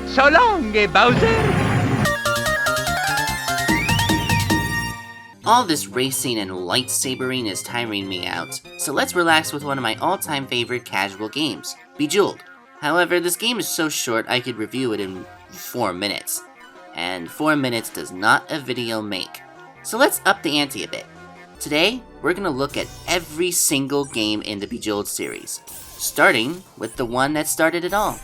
So long, Bowser! All this racing and lightsabering is tiring me out, so let's relax with one of my all-time favorite casual games, Bejeweled. However, this game is so short I could review it in 4 minutes, and 4 minutes does not a video make. So let's up the ante a bit. Today, we're gonna look at every single game in the Bejeweled series, starting with the one that started it all.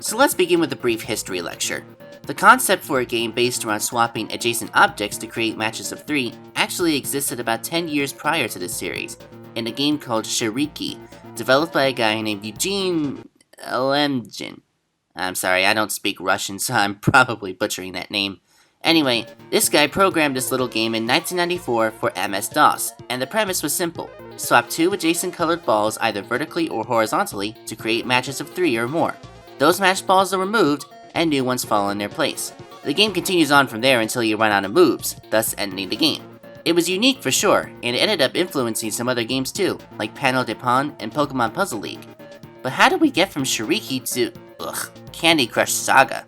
So let's begin with a brief history lecture. The concept for a game based around swapping adjacent objects to create matches of 3 actually existed about 10 years prior to this series, in a game called Shariki, developed by a guy named Eugene Lemjin. I'm sorry, I don't speak Russian, so I'm probably butchering that name. Anyway, this guy programmed this little game in 1994 for MS-DOS, and the premise was simple. Swap 2 adjacent colored balls either vertically or horizontally to create matches of 3 or more. Those matched balls are removed, and new ones fall in their place. The game continues on from there until you run out of moves, thus ending the game. It was unique for sure, and it ended up influencing some other games too, like Panel de Pon and Pokemon Puzzle League. But how did we get from Shariki to, Candy Crush Saga?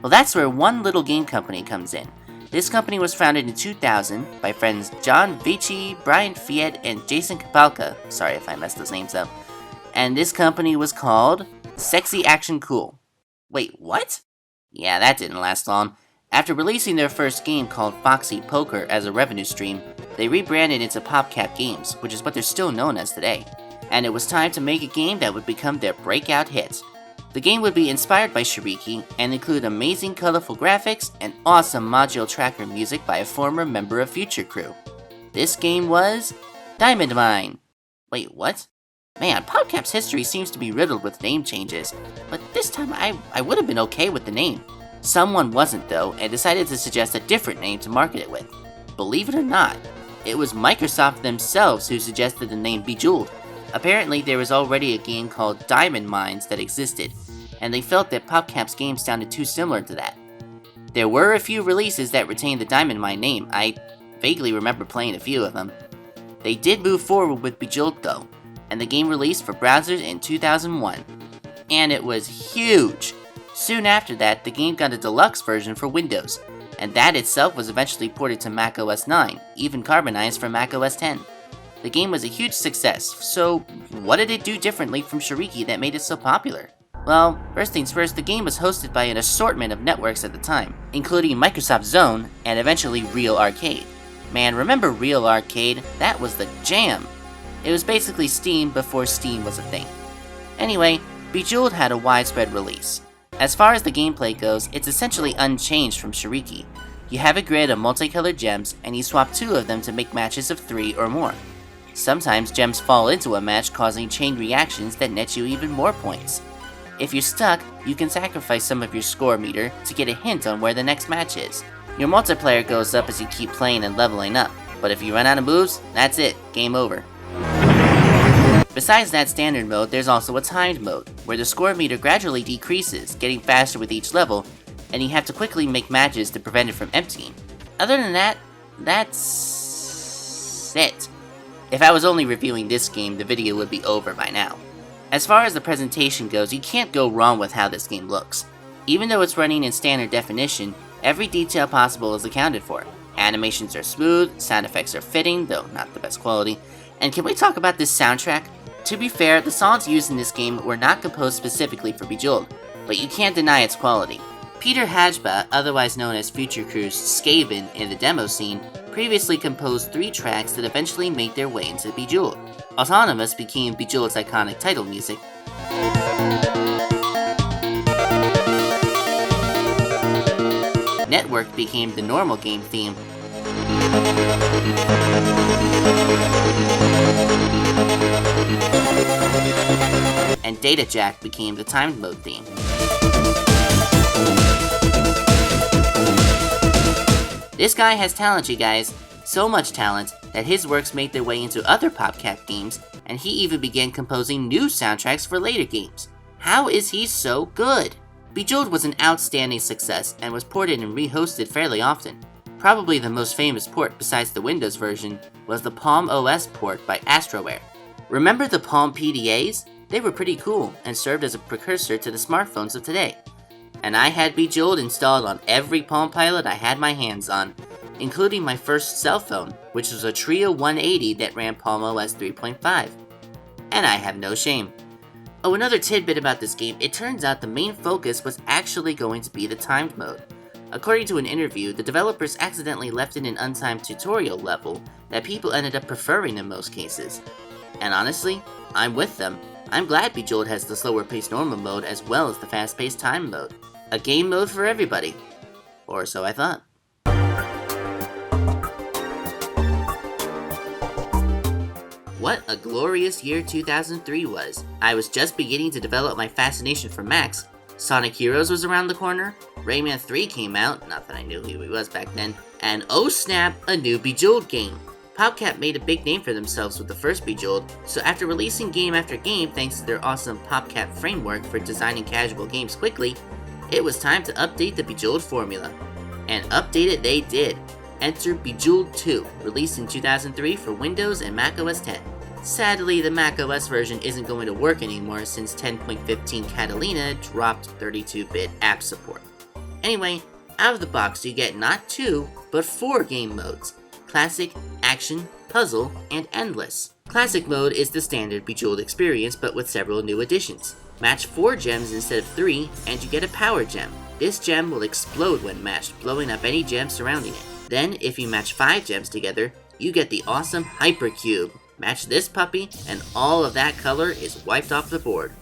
Well, that's where one little game company comes in. This company was founded in 2000 by friends John Vici, Brian Fiat, and Jason Kapalka. Sorry if I messed those names up. And this company was called Sexy Action Cool. Wait, what? Yeah, that didn't last long. After releasing their first game called Foxy Poker as a revenue stream, they rebranded into PopCap Games, which is what they're still known as today. And it was time to make a game that would become their breakout hit. The game would be inspired by Shariki and include amazing colorful graphics and awesome module tracker music by a former member of Future Crew. This game was Diamond Mine. Wait, what? Man, PopCap's history seems to be riddled with name changes, but this time I would have been okay with the name. Someone wasn't though, and decided to suggest a different name to market it with. Believe it or not, it was Microsoft themselves who suggested the name Bejeweled. Apparently there was already a game called Diamond Mines that existed, and they felt that PopCap's game sounded too similar to that. There were a few releases that retained the Diamond Mine name. I vaguely remember playing a few of them. They did move forward with Bejeweled though, and the game released for browsers in 2001. And it was huge! Soon after that, the game got a deluxe version for Windows, and that itself was eventually ported to Mac OS 9, even carbonized for Mac OS 10. The game was a huge success, so what did it do differently from Shariki that made it so popular? Well, first things first, the game was hosted by an assortment of networks at the time, including Microsoft Zone and eventually Real Arcade. Man, remember Real Arcade? That was the jam! It was basically Steam before Steam was a thing. Anyway, Bejeweled had a widespread release. As far as the gameplay goes, it's essentially unchanged from Shariki. You have a grid of multicolored gems, and you swap 2 of them to make matches of 3 or more. Sometimes gems fall into a match, causing chain reactions that net you even more points. If you're stuck, you can sacrifice some of your score meter to get a hint on where the next match is. Your multiplayer goes up as you keep playing and leveling up, but if you run out of moves, that's it, game over. Besides that standard mode, there's also a timed mode, where the score meter gradually decreases, getting faster with each level, and you have to quickly make matches to prevent it from emptying. Other than that, that's it. If I was only reviewing this game, the video would be over by now. As far as the presentation goes, you can't go wrong with how this game looks. Even though it's running in standard definition, every detail possible is accounted for. Animations are smooth, sound effects are fitting, though not the best quality. And can we talk about this soundtrack? To be fair, the songs used in this game were not composed specifically for Bejeweled, but you can't deny its quality. Peter Hajba, otherwise known as Future Crew's Skaven in the demo scene, previously composed 3 tracks that eventually made their way into Bejeweled. Autonomous became Bejeweled's iconic title music. Network became the normal game theme. And Data Jack became the timed mode theme. This guy has talent, you guys. So much talent that his works made their way into other PopCap games, and he even began composing new soundtracks for later games. How is he so good? Bejeweled was an outstanding success and was ported and rehosted fairly often. Probably the most famous port besides the Windows version was the Palm OS port by Astroware. Remember the Palm PDAs? They were pretty cool and served as a precursor to the smartphones of today. And I had Bejeweled installed on every Palm Pilot I had my hands on, including my first cell phone, which was a Trio 180 that ran Palm OS 3.5. And I have no shame. Oh, another tidbit about this game, it turns out the main focus was actually going to be the timed mode. According to an interview, the developers accidentally left in an untimed tutorial level that people ended up preferring in most cases. And honestly, I'm with them. I'm glad Bejeweled has the slower paced normal mode as well as the fast paced time mode. A game mode for everybody. Or so I thought. What a glorious year 2003 was. I was just beginning to develop my fascination for Max. Sonic Heroes was around the corner, Rayman 3 came out, not that I knew who he was back then, and oh snap, a new Bejeweled game. PopCap made a big name for themselves with the first Bejeweled, so after releasing game after game thanks to their awesome PopCap framework for designing casual games quickly, it was time to update the Bejeweled formula. And update it they did. Enter Bejeweled 2, released in 2003 for Windows and Mac OS X. Sadly, the Mac OS version isn't going to work anymore since 10.15 Catalina dropped 32-bit app support. Anyway, out of the box you get not 2, but 4 game modes: Classic, Action, Puzzle, and Endless. Classic mode is the standard Bejeweled experience but with several new additions. Match 4 gems instead of 3, and you get a power gem. This gem will explode when matched, blowing up any gem surrounding it. Then, if you match 5 gems together, you get the awesome Hypercube. Match this puppy, and all of that color is wiped off the board.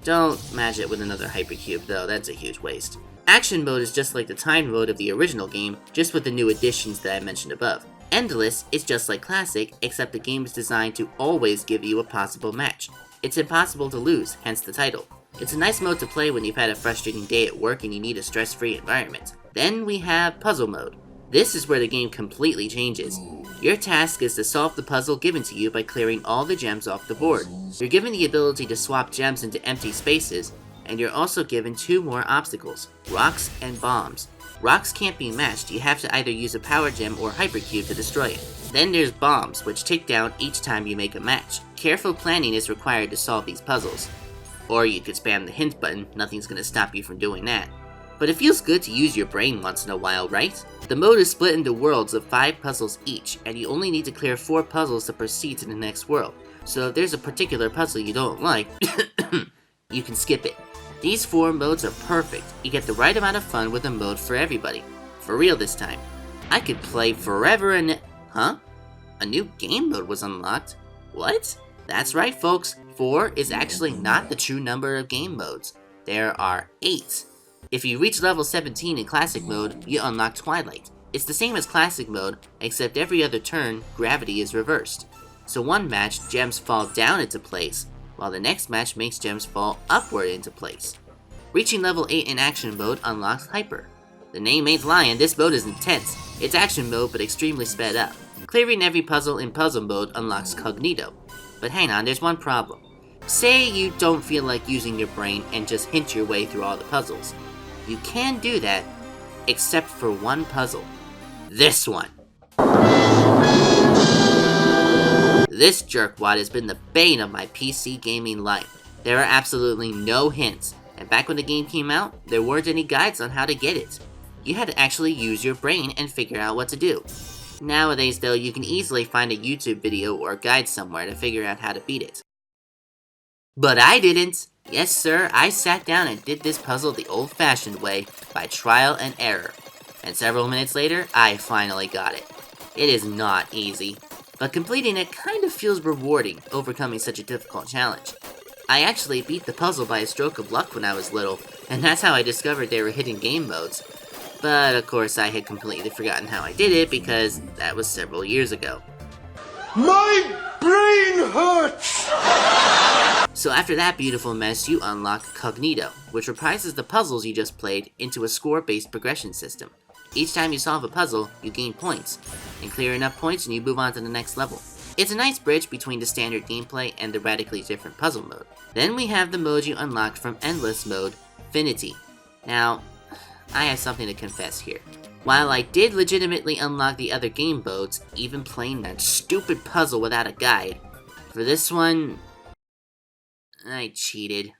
Don't match it with another Hypercube though, that's a huge waste. Action mode is just like the time mode of the original game, just with the new additions that I mentioned above. Endless is just like Classic, except the game is designed to always give you a possible match. It's impossible to lose, hence the title. It's a nice mode to play when you've had a frustrating day at work and you need a stress-free environment. Then we have Puzzle mode. This is where the game completely changes. Your task is to solve the puzzle given to you by clearing all the gems off the board. You're given the ability to swap gems into empty spaces, and you're also given 2 more obstacles: rocks and bombs. Rocks can't be matched, you have to either use a power gem or hypercube to destroy it. Then there's bombs, which tick down each time you make a match. Careful planning is required to solve these puzzles. Or you could spam the hint button, nothing's gonna stop you from doing that. But it feels good to use your brain once in a while, right? The mode is split into worlds of 5 puzzles each, and you only need to clear 4 puzzles to proceed to the next world. So if there's a particular puzzle you don't like, you can skip it. These 4 modes are perfect. You get the right amount of fun with a mode for everybody. For real this time. I could play forever and... Huh? A new game mode was unlocked? What? That's right, folks. 4 is actually not the true number of game modes. There are 8. If you reach level 17 in Classic mode, you unlock Twilight. It's the same as Classic mode, except every other turn, gravity is reversed. So one match, gems fall down into place, while the next match makes gems fall upward into place. Reaching level 8 in Action mode unlocks Hyper. The name ain't lying, this mode is intense. It's Action mode but extremely sped up. Clearing every puzzle in Puzzle mode unlocks Cognito. But hang on, there's one problem. Say you don't feel like using your brain and just hint your way through all the puzzles. You can do that, except for one puzzle. This one. This jerkwad has been the bane of my PC gaming life. There are absolutely no hints, and back when the game came out, there weren't any guides on how to get it. You had to actually use your brain and figure out what to do. Nowadays though, you can easily find a YouTube video or guide somewhere to figure out how to beat it. But I didn't! Yes sir, I sat down and did this puzzle the old-fashioned way, by trial and error. And several minutes later, I finally got it. It is not easy, but completing it kind of feels rewarding, overcoming such a difficult challenge. I actually beat the puzzle by a stroke of luck when I was little, and that's how I discovered there were hidden game modes. But of course I had completely forgotten how I did it because that was several years ago. My brain hurts! So after that beautiful mess, you unlock Cognito, which reprises the puzzles you just played into a score-based progression system. Each time you solve a puzzle, you gain points, and clear enough points and you move on to the next level. It's a nice bridge between the standard gameplay and the radically different puzzle mode. Then we have the mode you unlocked from Endless Mode, Finity. Now, I have something to confess here. While I did legitimately unlock the other game modes, even playing that stupid puzzle without a guide, for this one, I cheated.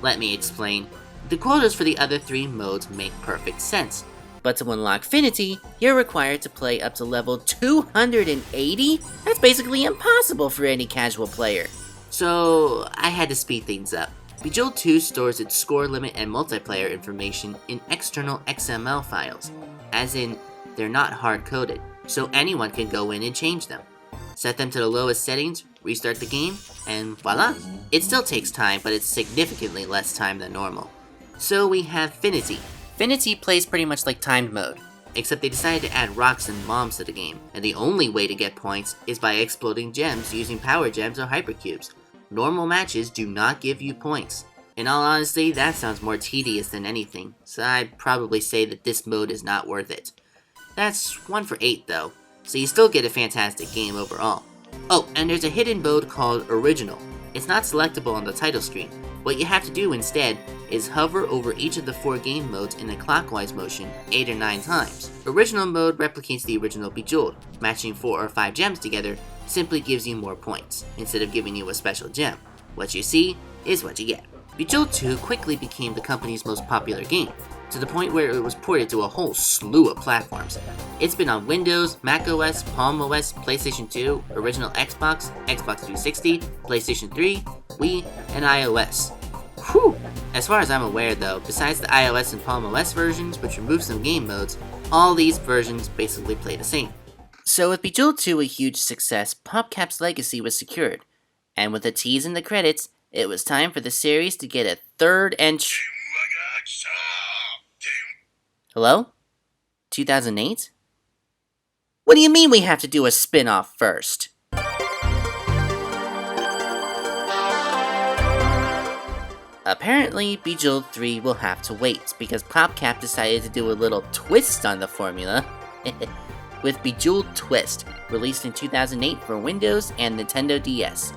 Let me explain. The quotas for the other 3 modes make perfect sense. But to unlock Finity, you're required to play up to level 280? That's basically impossible for any casual player. So, I had to speed things up. Bejeweled 2 stores its score limit and multiplayer information in external XML files, as in, they're not hard-coded, so anyone can go in and change them. Set them to the lowest settings, restart the game, and voila! It still takes time, but it's significantly less time than normal. So we have Finity. Finity plays pretty much like timed mode, except they decided to add rocks and bombs to the game, and the only way to get points is by exploding gems using power gems or hypercubes. Normal matches do not give you points. In all honesty, that sounds more tedious than anything, so I'd probably say that this mode is not worth it. That's 1 for 8 though, so you still get a fantastic game overall. Oh, and there's a hidden mode called Original. It's not selectable on the title screen. What you have to do instead is hover over each of the 4 game modes in a clockwise motion 8 or 9 times. Original mode replicates the original Bejeweled. Matching 4 or 5 gems together simply gives you more points, instead of giving you a special gem. What you see is what you get. Bejeweled 2 quickly became the company's most popular game, to the point where it was ported to a whole slew of platforms. It's been on Windows, macOS, Palm OS, PlayStation 2, original Xbox, Xbox 360, PlayStation 3, Wii, and iOS. Whew! As far as I'm aware though, besides the iOS and Palm OS versions, which remove some game modes, all these versions basically play the same. So with Bejeweled 2 a huge success, PopCap's legacy was secured, and with a tease in the credits, it was time for the series to get a 3rd entry. Hello? 2008? What do you mean we have to do a spin-off first? Apparently, Bejeweled 3 will have to wait, because PopCap decided to do a little twist on the formula with Bejeweled Twist, released in 2008 for Windows and Nintendo DS.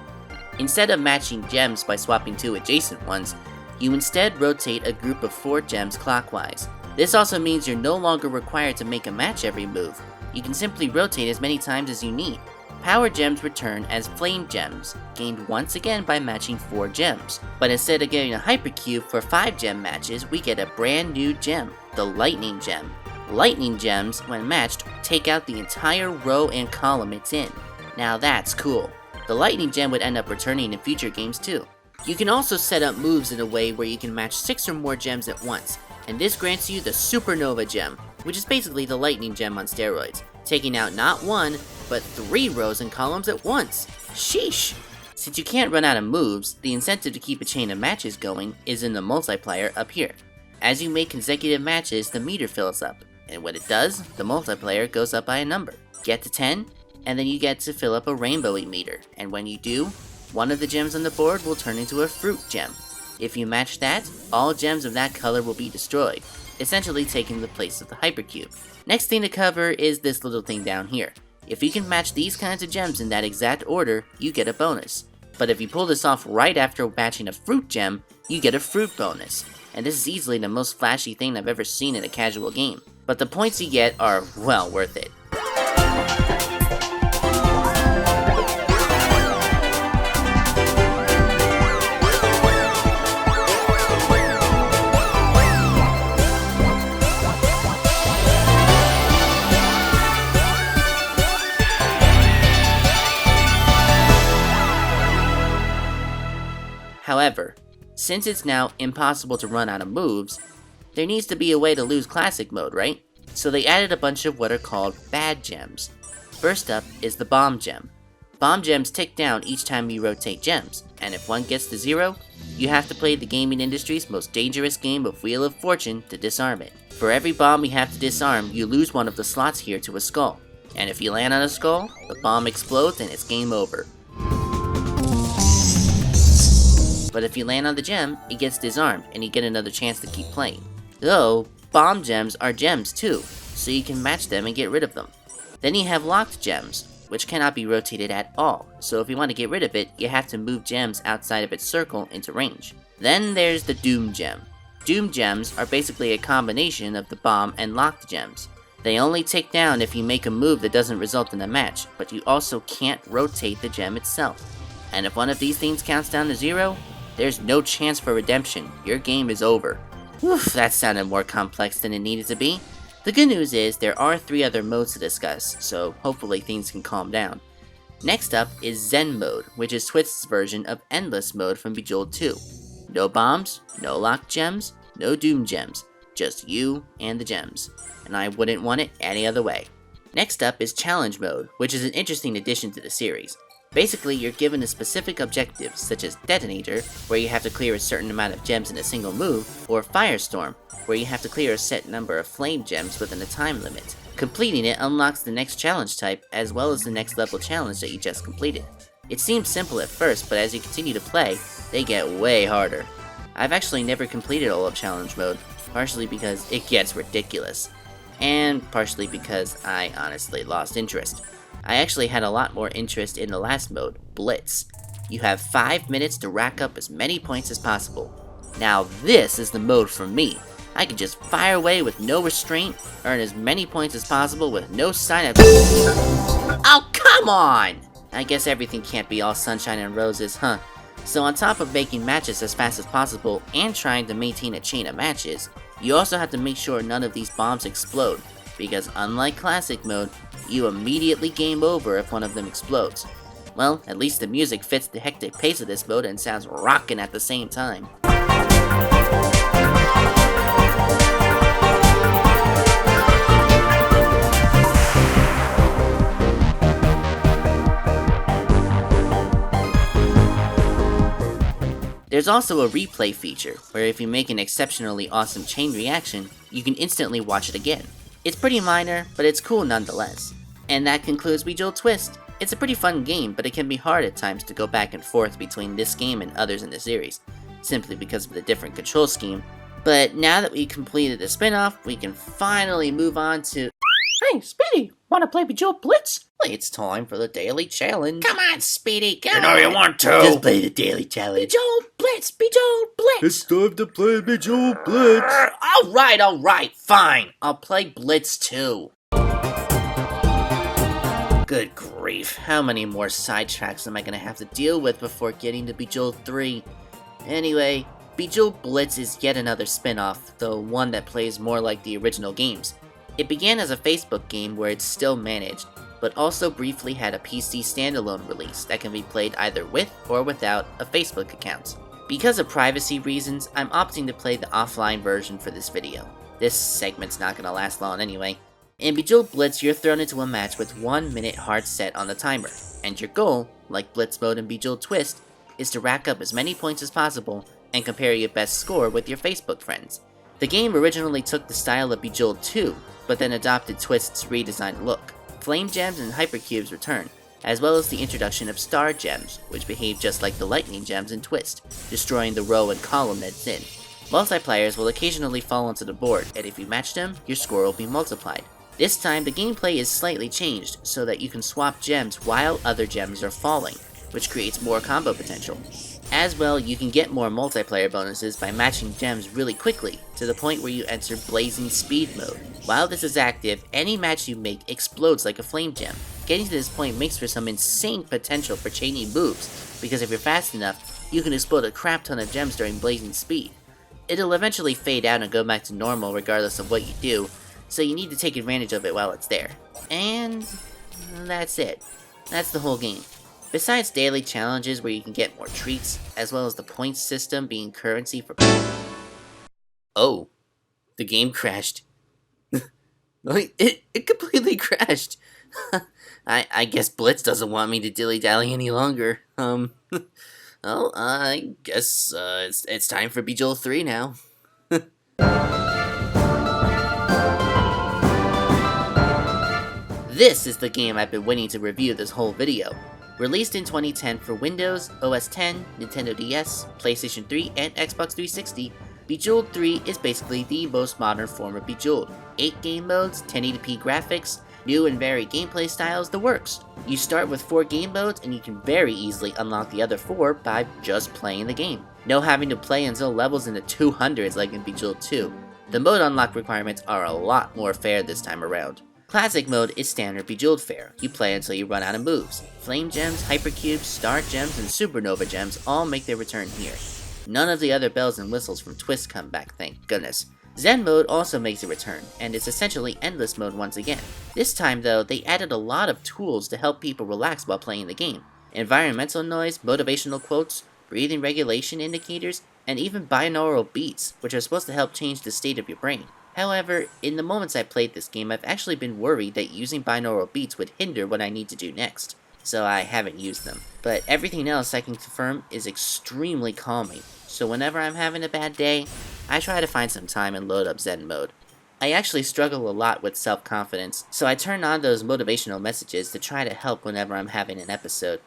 Instead of matching gems by swapping 2 adjacent ones, you instead rotate a group of 4 gems clockwise. This also means you're no longer required to make a match every move. You can simply rotate as many times as you need. Power gems return as flame gems, gained once again by matching 4 gems. But instead of getting a hypercube for 5 gem matches, we get a brand new gem, the lightning gem. Lightning gems, when matched, take out the entire row and column it's in. Now that's cool. The lightning gem would end up returning in future games too. You can also set up moves in a way where you can match 6 or more gems at once, and this grants you the Supernova gem, which is basically the lightning gem on steroids, taking out not 1, but 3 rows and columns at once. Sheesh! Since you can't run out of moves, the incentive to keep a chain of matches going is in the multiplier up here. As you make consecutive matches, the meter fills up, and when it does, the multiplier goes up by a number. Get to 10, and then you get to fill up a rainbowy meter, and when you do, one of the gems on the board will turn into a fruit gem. If you match that, all gems of that color will be destroyed, essentially taking the place of the hypercube. Next thing to cover is this little thing down here. If you can match these kinds of gems in that exact order, you get a bonus. But if you pull this off right after matching a fruit gem, you get a fruit bonus. And this is easily the most flashy thing I've ever seen in a casual game. But the points you get are well worth it. However, since it's now impossible to run out of moves, there needs to be a way to lose classic mode, right? So they added a bunch of what are called bad gems. First up is the bomb gem. Bomb gems tick down each time you rotate gems, and if one gets to 0, you have to play the gaming industry's most dangerous game of Wheel of Fortune to disarm it. For every bomb you have to disarm, you lose one of the slots here to a skull. And if you land on a skull, the bomb explodes and it's game over. But if you land on the gem, it gets disarmed and you get another chance to keep playing. Though, bomb gems are gems too, so you can match them and get rid of them. Then you have locked gems, which cannot be rotated at all, so if you want to get rid of it, you have to move gems outside of its circle into range. Then there's the Doom Gem. Doom Gems are basically a combination of the bomb and locked gems. They only tick down if you make a move that doesn't result in a match, but you also can't rotate the gem itself. And if one of these things counts down to 0, there's no chance for redemption. Your game is over. Oof, that sounded more complex than it needed to be. The good news is there are 3 other modes to discuss, so hopefully things can calm down. Next up is Zen Mode, which is Twist's version of Endless Mode from Bejeweled 2. No bombs, no locked gems, no Doom Gems, just you and the gems, and I wouldn't want it any other way. Next up is Challenge Mode, which is an interesting addition to the series. Basically, you're given a specific objective, such as Detonator, where you have to clear a certain amount of gems in a single move, or Firestorm, where you have to clear a set number of flame gems within a time limit. Completing it unlocks the next challenge type, as well as the next level challenge that you just completed. It seems simple at first, but as you continue to play, they get way harder. I've actually never completed all of Challenge Mode, partially because it gets ridiculous, and partially because I honestly lost interest. I actually had a lot more interest in the last mode, Blitz. You have 5 minutes to rack up as many points as possible. Now this is the mode for me. I can just fire away with no restraint, earn as many points as possible with no sign of— Oh, come on! I guess everything can't be all sunshine and roses, huh? So on top of making matches as fast as possible and trying to maintain a chain of matches, you also have to make sure none of these bombs explode, because unlike Classic Mode, you immediately game over if one of them explodes. Well, at least the music fits the hectic pace of this mode and sounds rockin' at the same time. There's also a replay feature, where if you make an exceptionally awesome chain reaction, you can instantly watch it again. It's pretty minor, but it's cool nonetheless. And that concludes Bejeweled Twist. It's a pretty fun game, but it can be hard at times to go back and forth between this game and others in the series, simply because of the different control scheme. But now that we completed the spin-off, we can finally move on to— Hey, Speedy, wanna play Bejeweled Blitz? It's time for the daily challenge. Come on, Speedy, come on! You want to? Just play the daily challenge. Bejeweled Blitz, Bejeweled Blitz! It's time to play Bejeweled Blitz. Alright, fine. I'll play Blitz too. Good grief, how many more sidetracks am I gonna have to deal with before getting to Bejeweled 3? Anyway, Bejeweled Blitz is yet another spin-off, though one that plays more like the original games. It began as a Facebook game where it's still managed, but also briefly had a PC standalone release that can be played either with or without a Facebook account. Because of privacy reasons, I'm opting to play the offline version for this video. This segment's not gonna last long anyway. In Bejeweled Blitz, you're thrown into a match with 1 minute hard set on the timer, and your goal, like Blitz Mode and Bejeweled Twist, is to rack up as many points as possible and compare your best score with your Facebook friends. The game originally took the style of Bejeweled 2, but then adopted Twist's redesigned look. Flame Gems and Hypercubes return, as well as the introduction of Star Gems, which behave just like the Lightning Gems in Twist, destroying the row and column that's in. Multiplayers will occasionally fall onto the board, and if you match them, your score will be multiplied. This time, the gameplay is slightly changed, so that you can swap gems while other gems are falling, which creates more combo potential. As well, you can get more multiplayer bonuses by matching gems really quickly, to the point where you enter Blazing Speed mode. While this is active, any match you make explodes like a flame gem. Getting to this point makes for some insane potential for chaining moves, because if you're fast enough, you can explode a crap ton of gems during Blazing Speed. It'll eventually fade out and go back to normal regardless of what you do, so you need to take advantage of it while it's there. And that's it. That's the whole game. Besides daily challenges where you can get more treats, as well as the points system being currency for— Oh, the game crashed. It completely crashed. I guess Blitz doesn't want me to dilly-dally any longer. Well, I guess it's time for Bejeweled 3 now. This is the game I've been waiting to review this whole video. Released in 2010 for Windows, OS X, Nintendo DS, PlayStation 3, and Xbox 360, Bejeweled 3 is basically the most modern form of Bejeweled. 8 game modes, 1080p graphics, new and varied gameplay styles, the works. You start with 4 game modes and you can very easily unlock the other 4 by just playing the game. No having to play until levels in the 200s like in Bejeweled 2. The mode unlock requirements are a lot more fair this time around. Classic mode is standard Bejeweled fare. You play until you run out of moves. Flame gems, hypercubes, star gems, and supernova gems all make their return here. None of the other bells and whistles from Twist come back, thank goodness. Zen mode also makes a return, and it's essentially endless mode once again. This time though, they added a lot of tools to help people relax while playing the game. Environmental noise, motivational quotes, breathing regulation indicators, and even binaural beats, which are supposed to help change the state of your brain. However, in the moments I played this game, I've actually been worried that using binaural beats would hinder what I need to do next, so I haven't used them. But everything else I can confirm is extremely calming, so whenever I'm having a bad day, I try to find some time and load up Zen mode. I actually struggle a lot with self-confidence, so I turn on those motivational messages to try to help whenever I'm having an episode,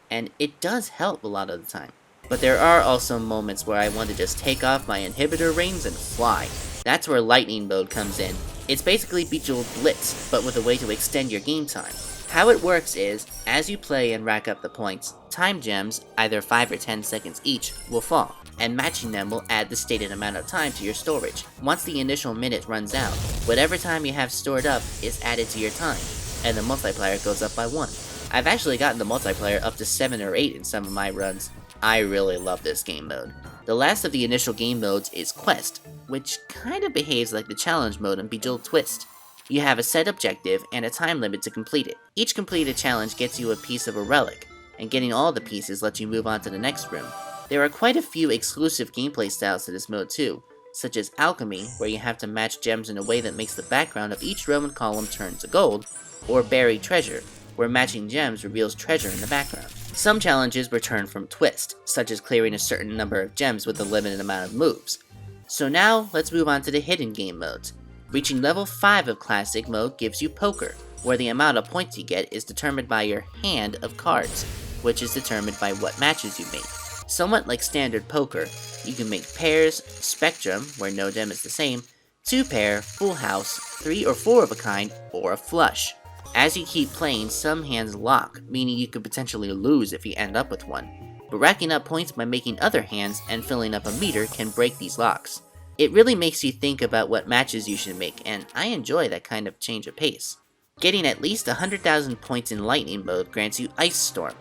and it does help a lot of the time. But there are also moments where I want to just take off my inhibitor rings and fly. That's where lightning mode comes in. It's basically Bejeweled Blitz, but with a way to extend your game time. How it works is, as you play and rack up the points, time gems, either 5 or 10 seconds each, will fall, and matching them will add the stated amount of time to your storage. Once the initial minute runs out, whatever time you have stored up is added to your time, and the multiplier goes up by 1. I've actually gotten the multiplier up to 7 or 8 in some of my runs. I really love this game mode. The last of the initial game modes is Quest, which kinda behaves like the challenge mode in Bejeweled Twist. You have a set objective and a time limit to complete it. Each completed challenge gets you a piece of a relic, and getting all the pieces lets you move on to the next room. There are quite a few exclusive gameplay styles to this mode too, such as Alchemy, where you have to match gems in a way that makes the background of each row and column turn to gold, or Buried Treasure, where matching gems reveals treasure in the background. Some challenges return from Twist, such as clearing a certain number of gems with a limited amount of moves. So now, let's move on to the hidden game modes. Reaching level 5 of Classic mode gives you Poker, where the amount of points you get is determined by your hand of cards, which is determined by what matches you make. Somewhat like standard poker, you can make pairs, Spectrum, where no gem is the same, 2-pair, Full House, 3 or 4 of a kind, or a flush. As you keep playing, some hands lock, meaning you could potentially lose if you end up with one. But racking up points by making other hands and filling up a meter can break these locks. It really makes you think about what matches you should make, and I enjoy that kind of change of pace. Getting at least 100,000 points in Lightning mode grants you Ice Storm.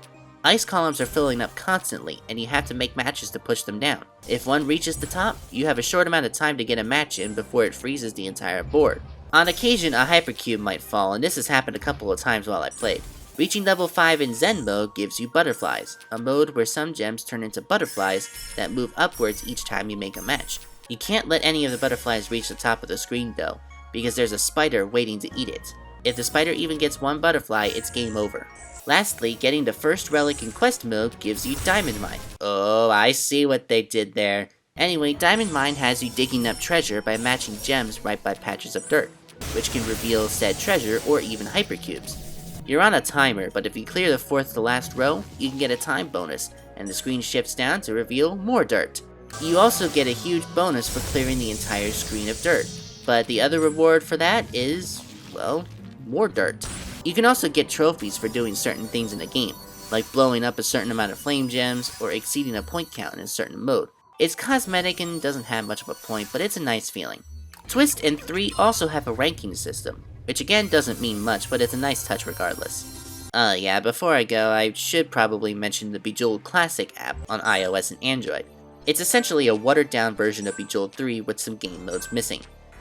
Ice columns are filling up constantly, and you have to make matches to push them down. If one reaches the top, you have a short amount of time to get a match in before it freezes the entire board. On occasion, a hypercube might fall, and this has happened a couple of times while I played. Reaching level 5 in Zen mode gives you Butterflies, a mode where some gems turn into butterflies that move upwards each time you make a match. You can't let any of the butterflies reach the top of the screen though, because there's a spider waiting to eat it. If the spider even gets one butterfly, it's game over. Lastly, getting the first relic in Quest mode gives you Diamond Mine. Oh, I see what they did there. Anyway, Diamond Mine has you digging up treasure by matching gems right by patches of dirt, which can reveal said treasure or even hypercubes. You're on a timer, but if you clear the 4th to last row, you can get a time bonus, and the screen shifts down to reveal more dirt. You also get a huge bonus for clearing the entire screen of dirt, but the other reward for that is, well, more dirt. You can also get trophies for doing certain things in the game, like blowing up a certain amount of flame gems or exceeding a point count in a certain mode. It's cosmetic and doesn't have much of a point, but it's a nice feeling. Twist and 3 also have a ranking system, which again doesn't mean much, but it's a nice touch regardless. Yeah, before I go, I should probably mention the Bejeweled Classic app on iOS and Android. It's essentially a watered-down version of Bejeweled 3 with some game modes missing.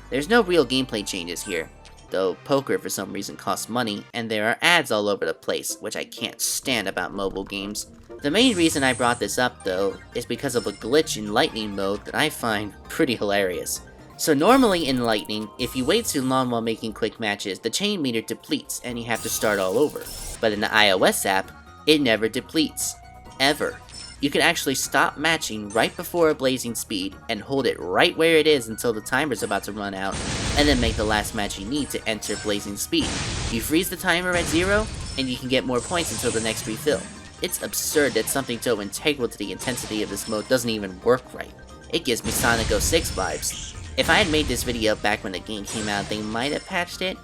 There's no real gameplay changes here, though poker for some reason costs money, and there are ads all over the place, which I can't stand about mobile games. The main reason I brought this up, though, is because of a glitch in Lightning mode that I find pretty hilarious. So normally in Lightning, if you wait too long while making quick matches, the chain meter depletes and you have to start all over. But in the iOS app, it never depletes. Ever. You can actually stop matching right before a blazing speed and hold it right where it is until the timer's about to run out, and then make the last match you need to enter blazing speed. You freeze the timer at 0, and you can get more points until the next refill. It's absurd that something so integral to the intensity of this mode doesn't even work right. It gives me Sonic 06 vibes. If I had made this video back when the game came out, they might have patched it,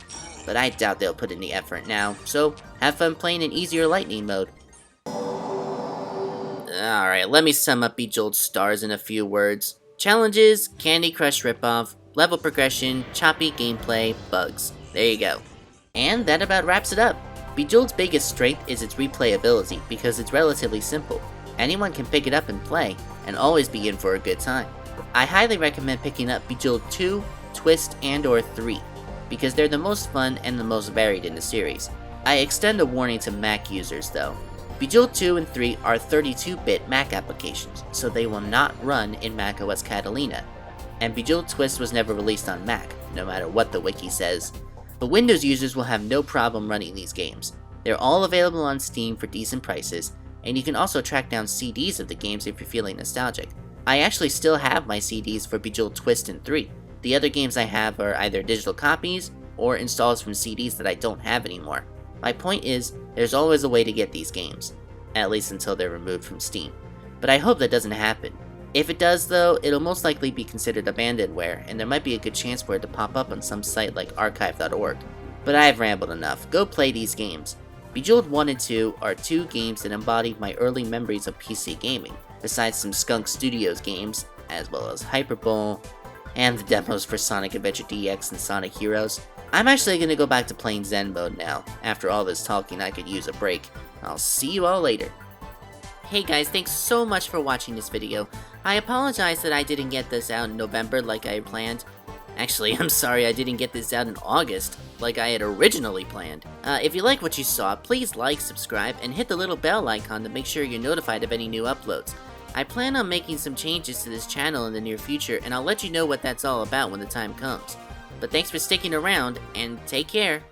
but I doubt they'll put in the effort now, so have fun playing in easier lightning mode. Alright, let me sum up Bejeweled Stars in a few words. Challenges, Candy Crush ripoff, level progression, choppy gameplay, bugs. There you go. And that about wraps it up. Bejeweled's biggest strength is its replayability because it's relatively simple. Anyone can pick it up and play, and always be in for a good time. I highly recommend picking up Bejeweled 2, Twist, and or 3, because they're the most fun and the most varied in the series. I extend a warning to Mac users though. Bejeweled 2 and 3 are 32-bit Mac applications, so they will not run in macOS Catalina. And Bejeweled Twist was never released on Mac, no matter what the wiki says. But Windows users will have no problem running these games. They're all available on Steam for decent prices, and you can also track down CDs of the games if you're feeling nostalgic. I actually still have my CDs for Bejeweled Twist and 3. The other games I have are either digital copies, or installs from CDs that I don't have anymore. My point is, there's always a way to get these games, at least until they're removed from Steam. But I hope that doesn't happen. If it does though, it'll most likely be considered abandonware, and there might be a good chance for it to pop up on some site like archive.org. But I've rambled enough, go play these games. Bejeweled 1 and 2 are two games that embody my early memories of PC gaming, besides some Skunk Studios games, as well as Hyperbowl, and the demos for Sonic Adventure DX and Sonic Heroes. I'm actually going to go back to playing Zen mode now. After all this talking, I could use a break. I'll see you all later. Hey guys, thanks so much for watching this video. I apologize that I didn't get this out in November like I had planned. Actually, I'm sorry I didn't get this out in August, like I had originally planned. If you like what you saw, please like, subscribe, and hit the little bell icon to make sure you're notified of any new uploads. I plan on making some changes to this channel in the near future, and I'll let you know what that's all about when the time comes. But thanks for sticking around, and take care.